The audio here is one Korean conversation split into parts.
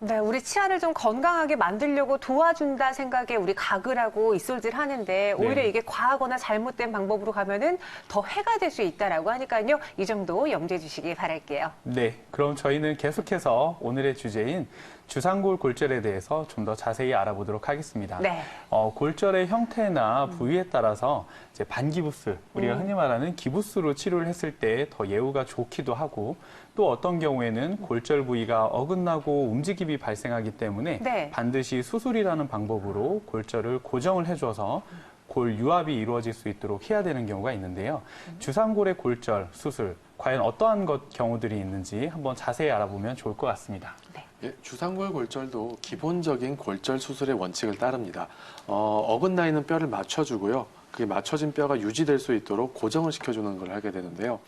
네, 우리 치아를 좀 건강하게 만들려고 도와준다 생각에 우리 각을 하고 입술질 하는데 오히려 네. 이게 과하거나 잘못된 방법으로 가면은 더 해가 될 수 있다라고 하니까요. 이 정도 염두해 주시기 바랄게요. 네, 그럼 저희는 계속해서 오늘의 주제인 주상골 골절에 대해서 좀 더 자세히 알아보도록 하겠습니다. 네. 골절의 형태나 부위에 따라서 이제 반기부스, 우리가 흔히 말하는 기부스로 치료를 했을 때 더 예후가 좋기도 하고 또 어떤 경우에는 골절 부위가 어긋나고 움직임이 발생하기 때문에 네. 반드시 수술이라는 방법으로 골절을 고정을 해줘서 골 유압이 이루어질 수 있도록 해야 되는 경우가 있는데요. 주상골의 골절 수술, 과연 어떠한 경우들이 있는지 한번 자세히 알아보면 좋을 것 같습니다. 네. 예, 주상골 골절도 기본적인 골절 수술의 원칙을 따릅니다. 어긋나 있는 뼈를 맞춰주고요. 그게 맞춰진 뼈가 유지될 수 있도록 고정을 시켜주는 걸 하게 되는데요.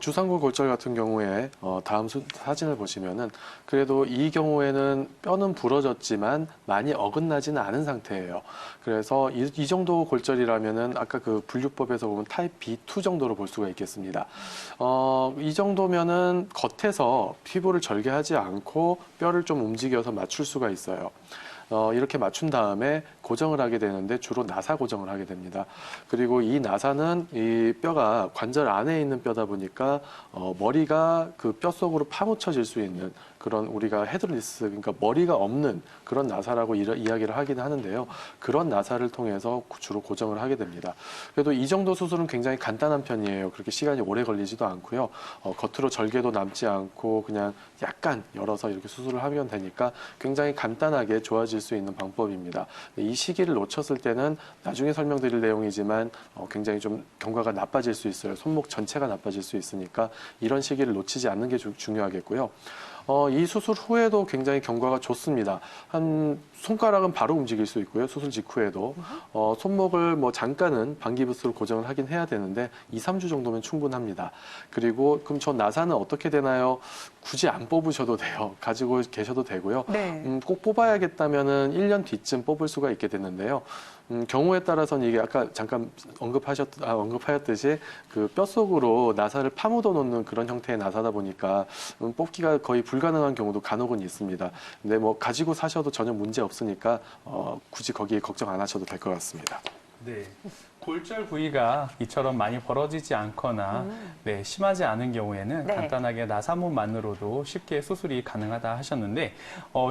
주상골 골절 같은 경우에 다음 사진을 보시면은 그래도 이 경우에는 뼈는 부러졌지만 많이 어긋나지는 않은 상태예요. 그래서 이 정도 골절이라면은 아까 그 분류법에서 보면 타입 B2 정도로 볼 수가 있겠습니다. 이 정도면은 겉에서 피부를 절개하지 않고 뼈를 좀 움직여서 맞출 수가 있어요. 이렇게 맞춘 다음에 고정을 하게 되는데 주로 나사 고정을 하게 됩니다. 그리고 이 나사는 이 뼈가 관절 안에 있는 뼈다 보니까 머리가 그 뼈 속으로 파묻혀질 수 있는 그런 우리가 헤드리스, 그러니까 머리가 없는 그런 나사라고 이야기를 하긴 하는데요. 그런 나사를 통해서 주로 고정을 하게 됩니다. 그래도 이 정도 수술은 굉장히 간단한 편이에요. 그렇게 시간이 오래 걸리지도 않고요. 겉으로 절개도 남지 않고 그냥 약간 열어서 이렇게 수술을 하면 되니까 굉장히 간단하게 좋아질 수 있는 방법입니다. 이 시기를 놓쳤을 때는 나중에 설명드릴 내용이지만 굉장히 좀 경과가 나빠질 수 있어요. 손목 전체가 나빠질 수 있으니까 이런 시기를 놓치지 않는 게 중요하겠고요. 이 수술 후에도 굉장히 경과가 좋습니다. 한 손가락은 바로 움직일 수 있고요. 수술 직후에도. 손목을 뭐 잠깐은 반기부스로 고정을 하긴 해야 되는데 2, 3주 정도면 충분합니다. 그리고 그럼 저 나사는 어떻게 되나요? 굳이 안 뽑으셔도 돼요. 가지고 계셔도 되고요. 네. 꼭 뽑아야겠다면은 1년 뒤쯤 뽑을 수가 있게 되는데요. 경우에 따라서는 이게 아까 잠깐 언급하였듯이 그 뼈 속으로 나사를 파묻어 놓는 그런 형태의 나사다 보니까 뽑기가 거의 불가능한 경우도 간혹은 있습니다. 근데 뭐 가지고 사셔도 전혀 문제 없으니까 굳이 거기에 걱정 안 하셔도 될 것 같습니다. 네. 골절 부위가 이처럼 많이 벌어지지 않거나 네, 심하지 않은 경우에는 네. 간단하게 나사못만으로도 쉽게 수술이 가능하다 하셨는데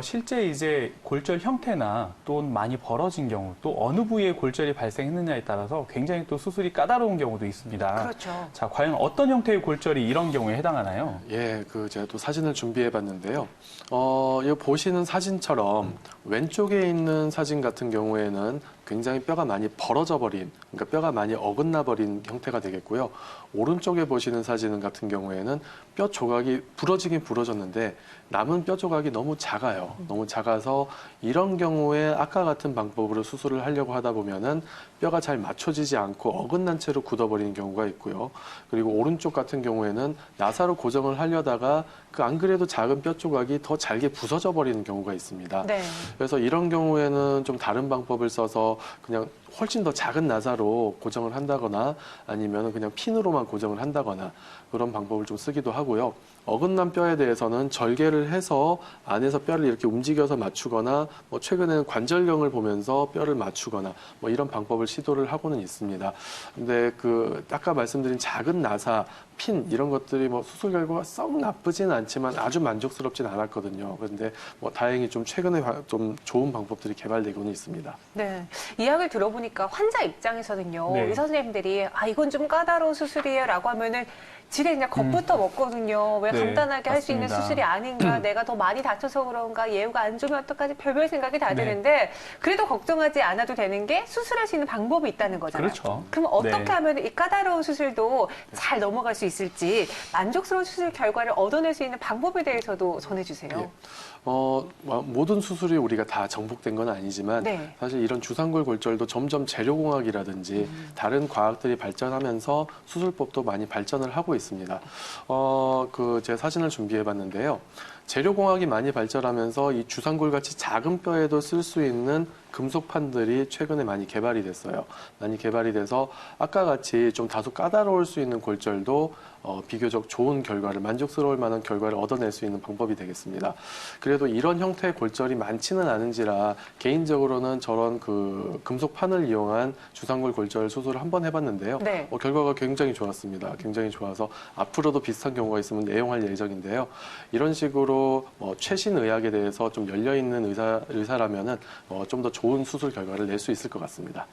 실제 이제 골절 형태나 또 많이 벌어진 경우 또 어느 부위에 골절이 발생했느냐에 따라서 굉장히 또 수술이 까다로운 경우도 있습니다. 그렇죠. 자, 과연 어떤 형태의 골절이 이런 경우에 해당하나요? 예, 제가 또 사진을 준비해 봤는데요. 이 보시는 사진처럼 왼쪽에 있는 사진 같은 경우에는 굉장히 뼈가 많이 벌어져 버린, 그러니까 뼈가 많이 어긋나 버린 형태가 되겠고요. 오른쪽에 보시는 사진 같은 경우에는 뼈 조각이 부러지긴 부러졌는데 남은 뼈 조각이 너무 작아요. 너무 작아서 이런 경우에 아까 같은 방법으로 수술을 하려고 하다 보면은 뼈가 잘 맞춰지지 않고 어긋난 채로 굳어버리는 경우가 있고요. 그리고 오른쪽 같은 경우에는 나사로 고정을 하려다가 그 안 그래도 작은 뼈 조각이 더 잘게 부서져 버리는 경우가 있습니다. 네. 그래서 이런 경우에는 좀 다른 방법을 써서 그냥 훨씬 더 작은 나사로 고정을 한다거나 아니면 그냥 핀으로만 고정을 한다거나 그런 방법을 좀 쓰기도 하고요. 어긋난 뼈에 대해서는 절개를 해서 안에서 뼈를 이렇게 움직여서 맞추거나 뭐 최근에는 관절경을 보면서 뼈를 맞추거나 뭐 이런 방법을 시도를 하고는 있습니다. 근데 아까 말씀드린 작은 나사, 핀 이런 것들이 뭐 수술 결과가 썩 나쁘진 않지만 아주 만족스럽진 않았거든요. 그런데 뭐 다행히 좀 최근에 좀 좋은 방법들이 개발되고는 있습니다. 네. 이야기를 들어보니까 환자 입장에서는요. 네. 의사 선생님들이 이건 좀 까다로운 수술이에요 라고 하면은 지레 그냥 겁부터 먹거든요. 왜 네, 간단하게 할 수 있는 맞습니다. 수술이 아닌가, 내가 더 많이 다쳐서 그런가, 예후가 안 좋으면 어떡하지, 별별 생각이 다 네. 드는데 그래도 걱정하지 않아도 되는 게 수술할 수 있는 방법이 있다는 거잖아요. 그렇죠. 그럼 어떻게 네. 하면 이 까다로운 수술도 잘 넘어갈 수 있을지 만족스러운 수술 결과를 얻어낼 수 있는 방법에 대해서도 전해주세요. 예. 모든 수술이 우리가 다 정복된 건 아니지만 네. 사실 이런 주상골 골절도 점점 재료공학이라든지 다른 과학들이 발전하면서 수술법도 많이 발전을 하고 있습니다. 제 사진을 준비해 봤는데요. 재료공학이 많이 발전하면서 이 주상골 같이 작은 뼈에도 쓸 수 있는 금속판들이 최근에 많이 개발이 됐어요. 많이 개발이 돼서 아까 같이 좀 다소 까다로울 수 있는 골절도 비교적 좋은 결과를 만족스러울 만한 결과를 얻어낼 수 있는 방법이 되겠습니다. 그래도 이런 형태의 골절이 많지는 않은지라 개인적으로는 저런 그 금속판을 이용한 주상골 골절 수술을 한번 해봤는데요. 네. 결과가 굉장히 좋았습니다. 굉장히 좋아서 앞으로도 비슷한 경우가 있으면 애용할 예정인데요. 이런 식으로 최신 의학에 대해서 좀 열려있는 의사라면은 좀 더 좋은 수술 결과를 낼 수 있을 것 같습니다.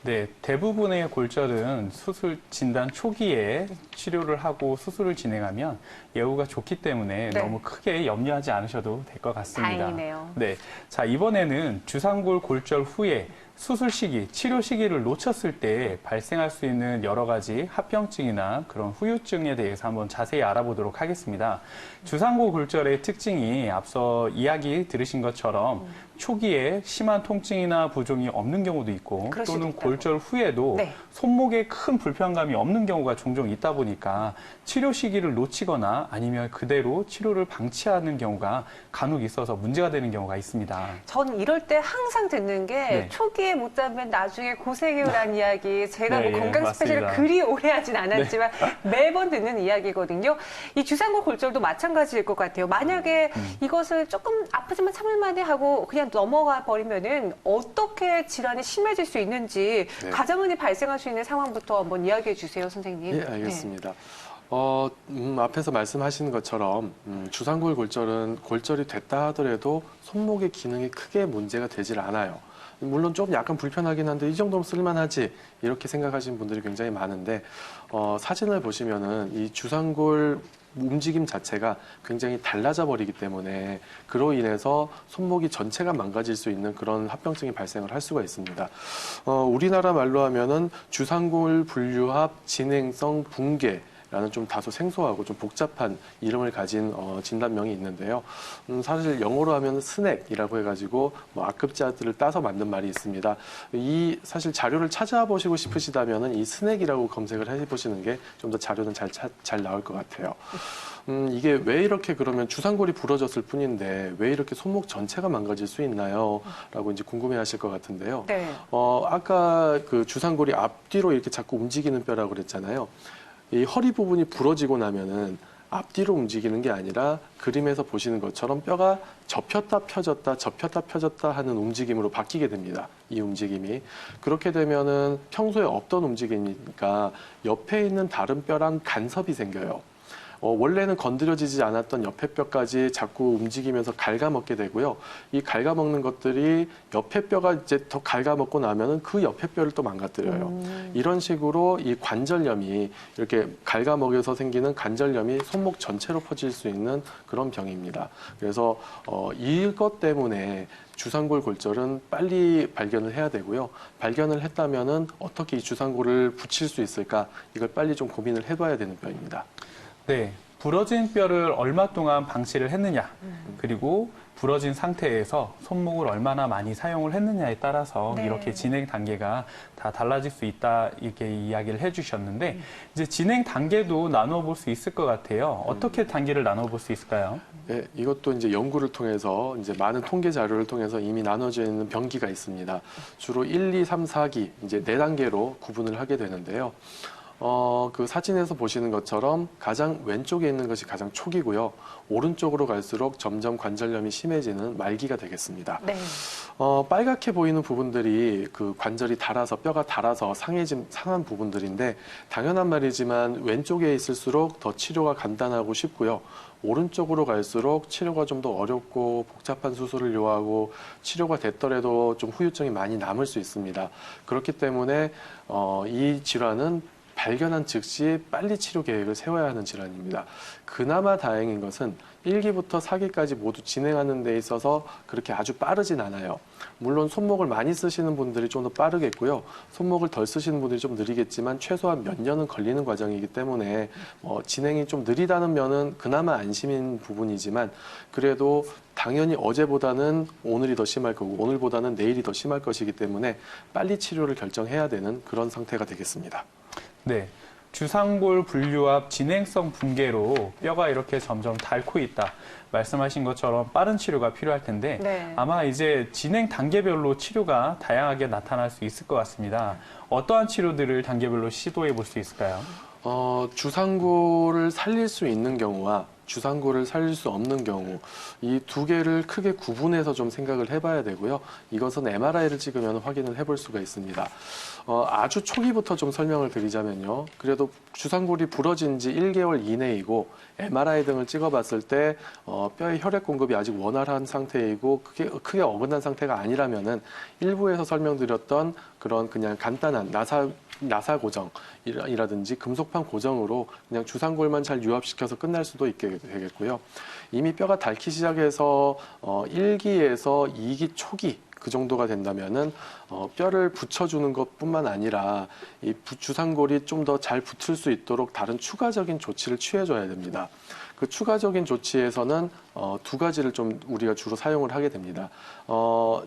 네, 대부분의 골절은 수술 진단 초기에 치료를 하고 수술을 진행하면 예후가 좋기 때문에 네. 너무 크게 염려하지 않으셔도 될 것 같습니다. 다행이네요. 네, 자 이번에는 주상골 골절 후에 수술 시기, 치료 시기를 놓쳤을 때 발생할 수 있는 여러 가지 합병증이나 그런 후유증에 대해서 한번 자세히 알아보도록 하겠습니다. 주상골 골절의 특징이 앞서 이야기 들으신 것처럼 초기에 심한 통증이나 부종이 없는 경우도 있고 그럴 수도 또는 있다고. 골절 후에도 네. 손목에 큰 불편감이 없는 경우가 종종 있다 보니까 치료 시기를 놓치거나 아니면 그대로 치료를 방치하는 경우가 간혹 있어서 문제가 되는 경우가 있습니다. 전 이럴 때 항상 듣는 게 네. 초기에 못 잡으면 나중에 고생해요라는 이야기. 제가 네, 뭐 예, 건강 스페셜을 맞습니다. 그리 오래 하진 않았지만 매번 듣는 이야기거든요. 이 주상골 골절도 마찬가지일 것 같아요. 만약에 이것을 조금 아프지만 참을만해 하고 그냥 넘어가 버리면은 어떻게 질환이 심해질 수 있는지 네. 가장 흔히 발생할 수 있는 상황부터 한번 이야기해 주세요, 선생님. 예, 알겠습니다. 앞에서 말씀하신 것처럼 주상골 골절은 골절이 됐다 하더라도 손목의 기능이 크게 문제가 되질 않아요. 물론 좀 약간 불편하긴 한데 이 정도면 쓸만하지 이렇게 생각하시는 분들이 굉장히 많은데 사진을 보시면은 이 주상골 움직임 자체가 굉장히 달라져 버리기 때문에 그로 인해서 손목이 전체가 망가질 수 있는 그런 합병증이 발생을 할 수가 있습니다. 우리나라 말로 하면은 주상골 분류합 진행성 붕괴 라는 좀 다소 생소하고 좀 복잡한 이름을 가진 진단명이 있는데요. 사실 영어로 하면 스낵이라고 해가지고 악급자들을 따서 만든 말이 있습니다. 이 사실 자료를 찾아보시고 싶으시다면은 이 스낵이라고 검색을 해보시는 게 좀 더 자료는 잘 나올 것 같아요. 이게 왜 이렇게 그러면 주상골이 부러졌을 뿐인데 왜 이렇게 손목 전체가 망가질 수 있나요? 라고 이제 궁금해 하실 것 같은데요. 네. 아까 그 주상골이 앞뒤로 이렇게 자꾸 움직이는 뼈라고 그랬잖아요. 이 허리 부분이 부러지고 나면은 앞뒤로 움직이는 게 아니라 그림에서 보시는 것처럼 뼈가 접혔다 펴졌다 하는 움직임으로 바뀌게 됩니다. 이 움직임이. 그렇게 되면은 평소에 없던 움직임이니까 옆에 있는 다른 뼈랑 간섭이 생겨요. 원래는 건드려지지 않았던 옆에 뼈까지 자꾸 움직이면서 갉아먹게 되고요. 이 갉아먹는 것들이 옆에 뼈가 이제 더 갉아먹고 나면은 그 옆에 뼈를 또 망가뜨려요. 이런 식으로 이 관절염이 이렇게 갉아먹여서 생기는 관절염이 손목 전체로 퍼질 수 있는 그런 병입니다. 그래서 이것 때문에 주상골 골절은 빨리 발견을 해야 되고요. 발견을 했다면은 어떻게 이 주상골을 붙일 수 있을까? 이걸 빨리 좀 고민을 해봐야 되는 병입니다. 네, 부러진 뼈를 얼마 동안 방치를 했느냐, 그리고 부러진 상태에서 손목을 얼마나 많이 사용을 했느냐에 따라서 네. 이렇게 진행 단계가 다 달라질 수 있다 이렇게 이야기를 해주셨는데 이제 진행 단계도 나누어 볼 수 있을 것 같아요. 어떻게 단계를 나누어 볼 수 있을까요? 네, 이것도 이제 연구를 통해서 이제 많은 통계 자료를 통해서 이미 나눠져 있는 병기가 있습니다. 주로 1, 2, 3, 4기 이제 4단계로 구분을 하게 되는데요. 그 사진에서 보시는 것처럼 가장 왼쪽에 있는 것이 가장 초기고요. 오른쪽으로 갈수록 점점 관절염이 심해지는 말기가 되겠습니다. 네. 빨갛게 보이는 부분들이 그 관절이 닳아서 뼈가 닳아서 상한 부분들인데 당연한 말이지만 왼쪽에 있을수록 더 치료가 간단하고 쉽고요. 오른쪽으로 갈수록 치료가 좀 더 어렵고 복잡한 수술을 요하고 치료가 됐더라도 좀 후유증이 많이 남을 수 있습니다. 그렇기 때문에 이 질환은 발견한 즉시 빨리 치료 계획을 세워야 하는 질환입니다. 그나마 다행인 것은 1기부터 4기까지 모두 진행하는 데 있어서 그렇게 아주 빠르진 않아요. 물론 손목을 많이 쓰시는 분들이 좀 더 빠르겠고요. 손목을 덜 쓰시는 분들이 좀 느리겠지만 최소한 몇 년은 걸리는 과정이기 때문에 진행이 좀 느리다는 면은 그나마 안심인 부분이지만 그래도 당연히 어제보다는 오늘이 더 심할 거고 오늘보다는 내일이 더 심할 것이기 때문에 빨리 치료를 결정해야 되는 그런 상태가 되겠습니다. 네. 주상골 분류합 진행성 붕괴로 뼈가 이렇게 점점 닳고 있다. 말씀하신 것처럼 빠른 치료가 필요할 텐데 네. 아마 이제 진행 단계별로 치료가 다양하게 나타날 수 있을 것 같습니다. 어떠한 치료들을 단계별로 시도해 볼 수 있을까요? 주상골을 살릴 수 있는 경우와 주상골을 살릴 수 없는 경우 이 두 개를 크게 구분해서 좀 생각을 해봐야 되고요. 이것은 MRI를 찍으면 확인을 해볼 수가 있습니다. 아주 초기부터 좀 설명을 드리자면요. 그래도 주상골이 부러진 지 1개월 이내이고 MRI 등을 찍어봤을 때 뼈의 혈액 공급이 아직 원활한 상태이고 크게 어긋난 상태가 아니라면은 일부에서 설명드렸던 그런 그냥 간단한 나사 고정이라든지 금속판 고정으로 그냥 주상골만 잘 유압시켜서 끝날 수도 있게 되겠고요. 이미 뼈가 닳기 시작해서 1기에서 2기 초기 그 정도가 된다면은 뼈를 붙여주는 것뿐만 아니라 이 주상골이 좀 더 잘 붙을 수 있도록 다른 추가적인 조치를 취해줘야 됩니다. 그 추가적인 조치에서는 두 가지를 좀 우리가 주로 사용을 하게 됩니다.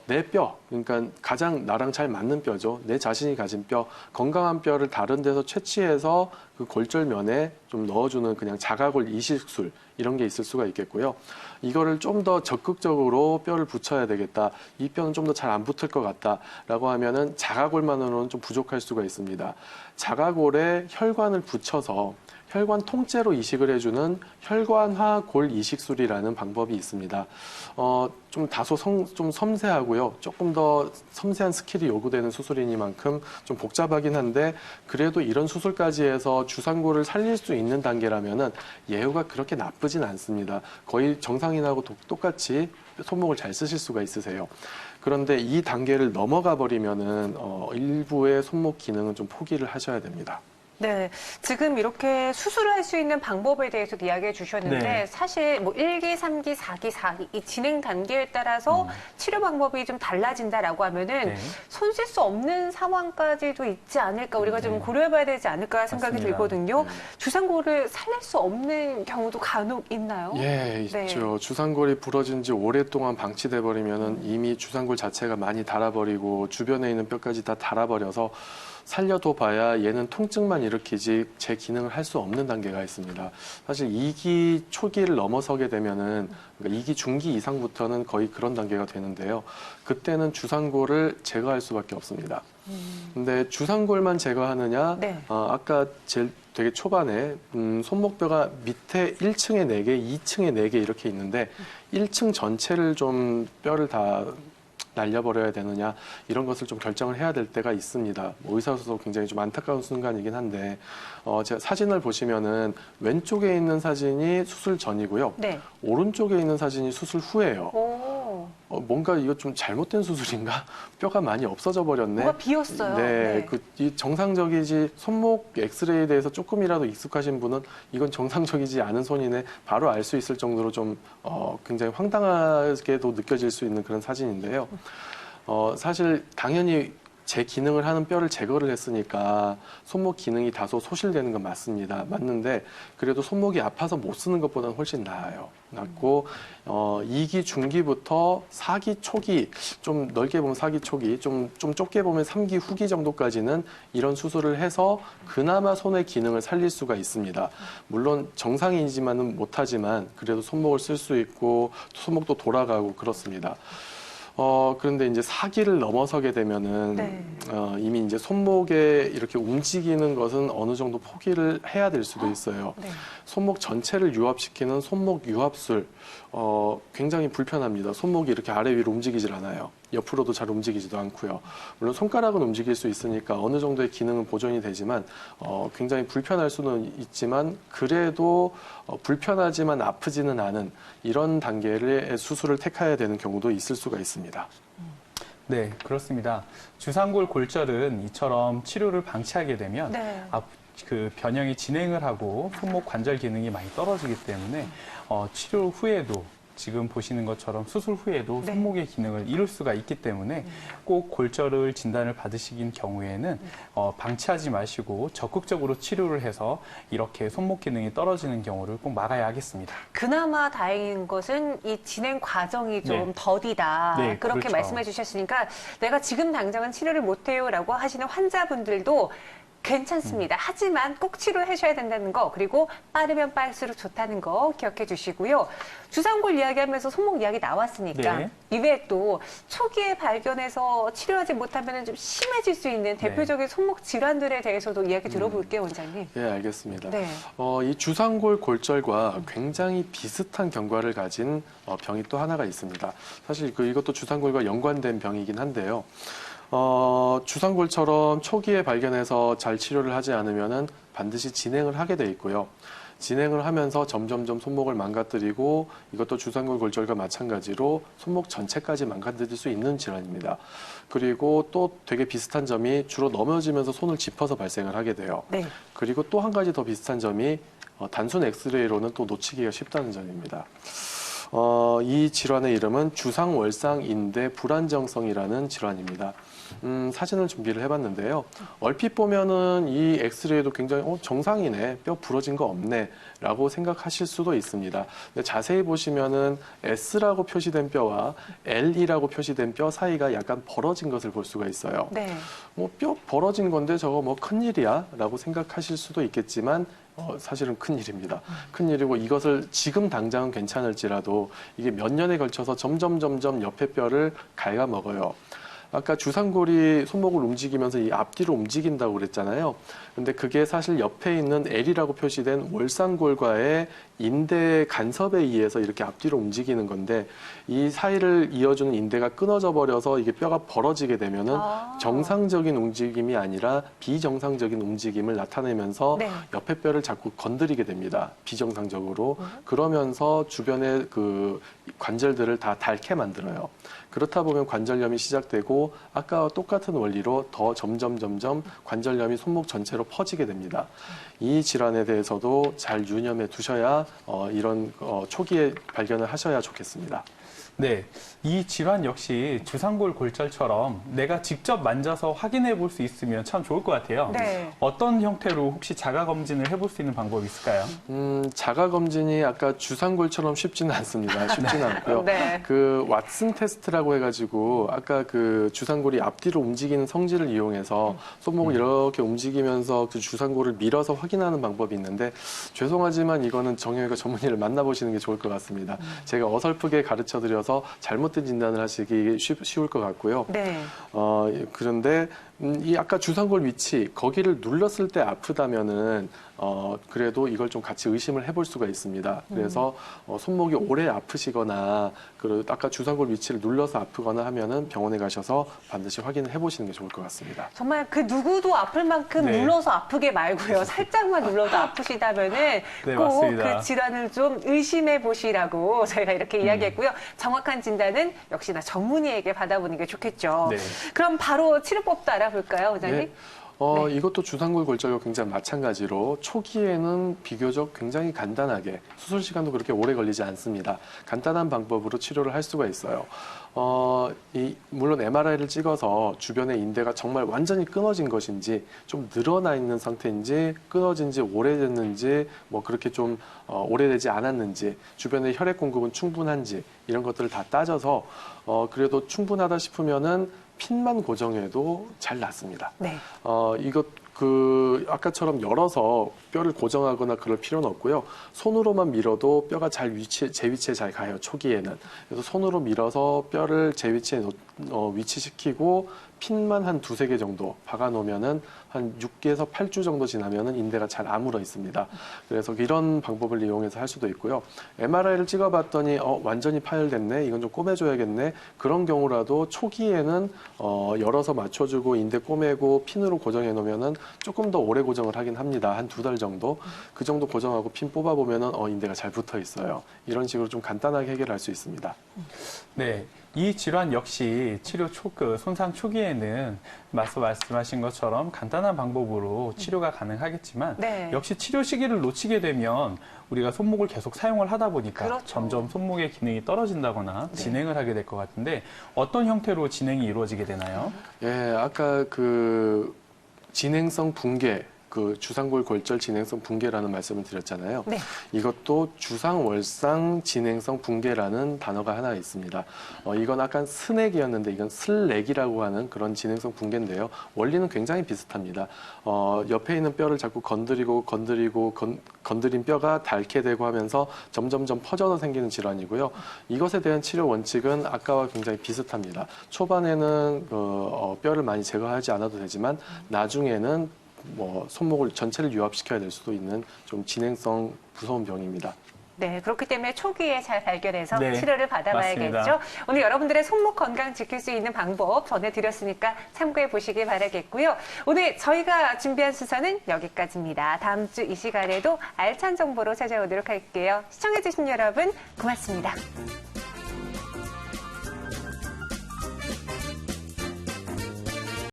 내 뼈, 그러니까 가장 나랑 잘 맞는 뼈죠. 내 자신이 가진 뼈, 건강한 뼈를 다른 데서 채취해서 그 골절면에 좀 넣어주는 그냥 자가골 이식술 이런 게 있을 수가 있겠고요. 이거를 좀 더 적극적으로 뼈를 붙여야 되겠다. 이 뼈는 좀 더 잘 안 붙을 것 같다라고 하면은 자가골만으로는 좀 부족할 수가 있습니다. 자가골에 혈관을 붙여서 혈관 통째로 이식을 해주는 혈관화 골 이식술이라는 방법이 있습니다. 좀 다소 좀 섬세하고요. 조금 더 섬세한 스킬이 요구되는 수술이니만큼 좀 복잡하긴 한데 그래도 이런 수술까지 해서 주상골을 살릴 수 있는 단계라면은 예후가 그렇게 나쁘진 않습니다. 거의 정상인하고 똑같이 손목을 잘 쓰실 수가 있으세요. 그런데 이 단계를 넘어가 버리면은 일부의 손목 기능은 좀 포기를 하셔야 됩니다. 네, 지금 이렇게 수술을 할 수 있는 방법에 대해서 이야기해 주셨는데 네. 사실 뭐 1기, 3기, 4기, 4기 이 진행 단계에 따라서 치료 방법이 좀 달라진다라고 하면은 네. 손 쓸 수 없는 상황까지도 있지 않을까 우리가 좀 고려해 봐야 되지 않을까 생각이 맞습니다. 들거든요. 주상골을 살릴 수 없는 경우도 간혹 있나요? 예, 네. 있죠. 주상골이 부러진 지 오랫동안 방치돼 버리면은 이미 주상골 자체가 많이 닳아버리고 주변에 있는 뼈까지 다 닳아버려서 살려도 봐야 얘는 통증만 일으키지 제 기능을 할 수 없는 단계가 있습니다. 사실 2기 초기를 넘어서게 되면은 그러니까 2기 중기 이상부터는 거의 그런 단계가 되는데요. 그때는 주상골을 제거할 수밖에 없습니다. 근데 주상골만 제거하느냐? 네. 아까 되게 초반에 손목뼈가 밑에 1층에 4개, 2층에 4개 이렇게 있는데 1층 전체를 좀 뼈를 다 날려버려야 되느냐 이런 것을 좀 결정을 해야 될 때가 있습니다. 뭐 의사로서 굉장히 좀 안타까운 순간이긴 한데 제가 사진을 보시면은 왼쪽에 있는 사진이 수술 전이고요. 네. 오른쪽에 있는 사진이 수술 후예요. 오, 뭔가 이거 좀 잘못된 수술인가? 뼈가 많이 없어져 버렸네. 뭐가 비었어요. 네, 이 정상적이지 손목 엑스레이에 대해서 조금이라도 익숙하신 분은 이건 정상적이지 않은 손이네 바로 알 수 있을 정도로 좀 굉장히 황당하게도 느껴질 수 있는 그런 사진인데요. 사실 당연히 제 기능을 하는 뼈를 제거를 했으니까 손목 기능이 다소 소실되는 건 맞습니다. 맞는데 그래도 손목이 아파서 못 쓰는 것보다는 훨씬 나아요. 낫고 2기 중기부터 4기 초기, 좀 넓게 보면 4기 초기, 좀 좁게 보면 3기 후기 정도까지는 이런 수술을 해서 그나마 손의 기능을 살릴 수가 있습니다. 물론 정상이지만은 못하지만 그래도 손목을 쓸 수 있고 손목도 돌아가고 그렇습니다. 그런데 이제 4기를 넘어서게 되면은 네. 이미 이제 손목에 이렇게 움직이는 것은 어느 정도 포기를 해야 될 수도 있어요. 네. 손목 전체를 유압시키는 손목 유압술 굉장히 불편합니다. 손목이 이렇게 아래 위로 움직이질 않아요. 옆으로도 잘 움직이지도 않고요. 물론 손가락은 움직일 수 있으니까 어느 정도의 기능은 보존이 되지만 굉장히 불편할 수는 있지만 그래도 불편하지만 아프지는 않은 이런 단계의 수술을 택해야 되는 경우도 있을 수가 있습니다. 네, 그렇습니다. 주상골 골절은 이처럼 치료를 방치하게 되면 네. 그 변형이 진행을 하고 손목 관절 기능이 많이 떨어지기 때문에 치료 후에도 지금 보시는 것처럼 수술 후에도 네. 손목의 기능을 잃을 수가 있기 때문에 꼭 골절을 진단을 받으시긴 경우에는 방치하지 마시고 적극적으로 치료를 해서 이렇게 손목 기능이 떨어지는 경우를 꼭 막아야 하겠습니다. 그나마 다행인 것은 이 진행 과정이 좀 네. 더디다. 네, 그렇게 그렇죠. 말씀해 주셨으니까 내가 지금 당장은 치료를 못해요라고 하시는 환자분들도 괜찮습니다. 하지만 꼭 치료하셔야 된다는 거, 그리고 빠르면 빠를수록 좋다는 거 기억해 주시고요. 주상골 이야기하면서 손목 이야기 나왔으니까 네. 이외에 또 초기에 발견해서 치료하지 못하면 좀 심해질 수 있는 대표적인 손목 질환들에 대해서도 이야기 들어볼게요, 원장님. 예, 알겠습니다. 네. 이 주상골 골절과 굉장히 비슷한 경과를 가진 병이 또 하나가 있습니다. 사실 이것도 주상골과 연관된 병이긴 한데요. 주상골처럼 초기에 발견해서 잘 치료를 하지 않으면은 반드시 진행을 하게 돼 있고요. 진행을 하면서 점점점 손목을 망가뜨리고 이것도 주상골 골절과 마찬가지로 손목 전체까지 망가뜨릴 수 있는 질환입니다. 그리고 또 되게 비슷한 점이 주로 넘어지면서 손을 짚어서 발생을 하게 돼요. 네. 그리고 또 한 가지 더 비슷한 점이 단순 엑스레이로는 또 놓치기가 쉽다는 점입니다. 이 질환의 이름은 주상월상인대 불안정성이라는 질환입니다. 사진을 준비를 해봤는데요. 얼핏 보면은 이 엑스레이도 굉장히 정상이네, 뼈 부러진 거 없네 라고 생각하실 수도 있습니다. 근데 자세히 보시면은 S라고 표시된 뼈와 L이라고 표시된 뼈 사이가 약간 벌어진 것을 볼 수가 있어요. 네. 뼈 벌어진 건데 저거 뭐 큰일이야 라고 생각하실 수도 있겠지만 사실은 큰일입니다. 큰일이고 이것을 지금 당장은 괜찮을지라도 이게 몇 년에 걸쳐서 점점 옆에 뼈를 갉아먹어요. 아까 주상골이 손목을 움직이면서 이 앞뒤로 움직인다고 그랬잖아요. 근데 그게 사실 옆에 있는 L이라고 표시된 월상골과의 인대 간섭에 의해서 이렇게 앞뒤로 움직이는 건데 이 사이를 이어주는 인대가 끊어져 버려서 이게 뼈가 벌어지게 되면은 정상적인 움직임이 아니라 비정상적인 움직임을 나타내면서 네. 옆에 뼈를 자꾸 건드리게 됩니다. 비정상적으로. 그러면서 주변의 그 관절들을 다 닳게 만들어요. 그렇다 보면 관절염이 시작되고 아까와 똑같은 원리로 더 점점 관절염이 손목 전체로 퍼지게 됩니다. 이 질환에 대해서도 잘 유념해 두셔야 이런 초기에 발견을 하셔야 좋겠습니다. 네, 이 질환 역시 주상골 골절처럼 내가 직접 만져서 확인해 볼 수 있으면 참 좋을 것 같아요. 네. 어떤 형태로 혹시 자가 검진을 해볼 수 있는 방법이 있을까요? 자가 검진이 아까 주상골처럼 쉽지는 않습니다. 쉽지는 않고요. 네. 그 왓슨 테스트라고 해가지고 아까 그 주상골이 앞뒤로 움직이는 성질을 이용해서 손목을 이렇게 움직이면서 그 주상골을 밀어서 확인하는 방법이 있는데 죄송하지만 이거는 정형외과 전문의를 만나보시는 게 좋을 것 같습니다. 제가 어설프게 가르쳐드려서 잘못된 진단을 하시기 쉬울 것 같고요. 네. 그런데 이 아까 주상골 위치 거기를 눌렀을 때 아프다면은 그래도 이걸 좀 같이 의심을 해볼 수가 있습니다. 그래서 손목이 오래 아프시거나 그리고 아까 주상골 위치를 눌러서 아프거나 하면은 병원에 가셔서 반드시 확인을 해보시는 게 좋을 것 같습니다. 정말 그 누구도 아플 만큼 네. 눌러서 아프게 말고요. 살짝만 눌러도 아프시다면은 네, 꼭 맞습니다. 그 질환을 좀 의심해 보시라고 저희가 이렇게 이야기했고요. 정확한 진단은 역시나 전문의에게 받아보는 게 좋겠죠. 네. 그럼 바로 치료법도 알아볼까요, 원장님? 네. 이것도 주상골 골절과 굉장히 마찬가지로 초기에는 비교적 굉장히 간단하게 수술 시간도 그렇게 오래 걸리지 않습니다. 간단한 방법으로 치료를 할 수가 있어요. 물론 MRI를 찍어서 주변의 인대가 정말 완전히 끊어진 것인지 좀 늘어나 있는 상태인지 끊어진 지 오래됐는지 뭐 그렇게 좀 오래되지 않았는지 주변의 혈액 공급은 충분한지 이런 것들을 다 따져서 그래도 충분하다 싶으면은 핀만 고정해도 잘 낫습니다. 네. 아까처럼 열어서 뼈를 고정하거나 그럴 필요는 없고요. 손으로만 밀어도 뼈가 제 위치에 잘 가요, 초기에는. 그래서 손으로 밀어서 뼈를 제 위치에 위치시키고 핀만 한 2-3개 정도 박아 놓으면은 한 6개에서 8주 정도 지나면은 인대가 잘 아물어 있습니다. 그래서 이런 방법을 이용해서 할 수도 있고요. MRI를 찍어봤더니 완전히 파열됐네, 이건 좀 꼬매줘야겠네. 그런 경우라도 초기에는 열어서 맞춰주고 인대 꼬매고 핀으로 고정해 놓으면은 조금 더 오래 고정을 하긴 합니다. 한 2달 정도. 그 정도 고정하고 핀 뽑아보면은 인대가 잘 붙어 있어요. 이런 식으로 좀 간단하게 해결할 수 있습니다. 네. 이 질환 역시 치료 손상 초기에는 말씀하신 것처럼 간단한 방법으로 치료가 가능하겠지만 네. 역시 치료 시기를 놓치게 되면 우리가 손목을 계속 사용을 하다 보니까 그렇죠. 점점 손목의 기능이 떨어진다거나 진행을 하게 될 것 같은데 어떤 형태로 진행이 이루어지게 되나요? 예, 아까 그 진행성 붕괴 그 주상골 골절 진행성 붕괴라는 말씀을 드렸잖아요. 네. 이것도 주상월상 진행성 붕괴라는 단어가 하나 있습니다. 이건 아까 스넥이었는데 이건 슬랙이라고 하는 그런 진행성 붕괴인데요. 원리는 굉장히 비슷합니다. 옆에 있는 뼈를 자꾸 건드린 뼈가 닳게 되고 하면서 점점점 퍼져서 생기는 질환이고요. 이것에 대한 치료 원칙은 아까와 굉장히 비슷합니다. 초반에는 뼈를 많이 제거하지 않아도 되지만 나중에는 손목을 전체를 유압시켜야 될 수도 있는 좀 진행성 무서운 병입니다. 네, 그렇기 때문에 초기에 잘 발견해서 네, 치료를 받아봐야겠죠. 맞습니다. 오늘 여러분들의 손목 건강 지킬 수 있는 방법 전해드렸으니까 참고해 보시길 바라겠고요. 오늘 저희가 준비한 수사는 여기까지입니다. 다음 주 이 시간에도 알찬 정보로 찾아오도록 할게요. 시청해주신 여러분 고맙습니다.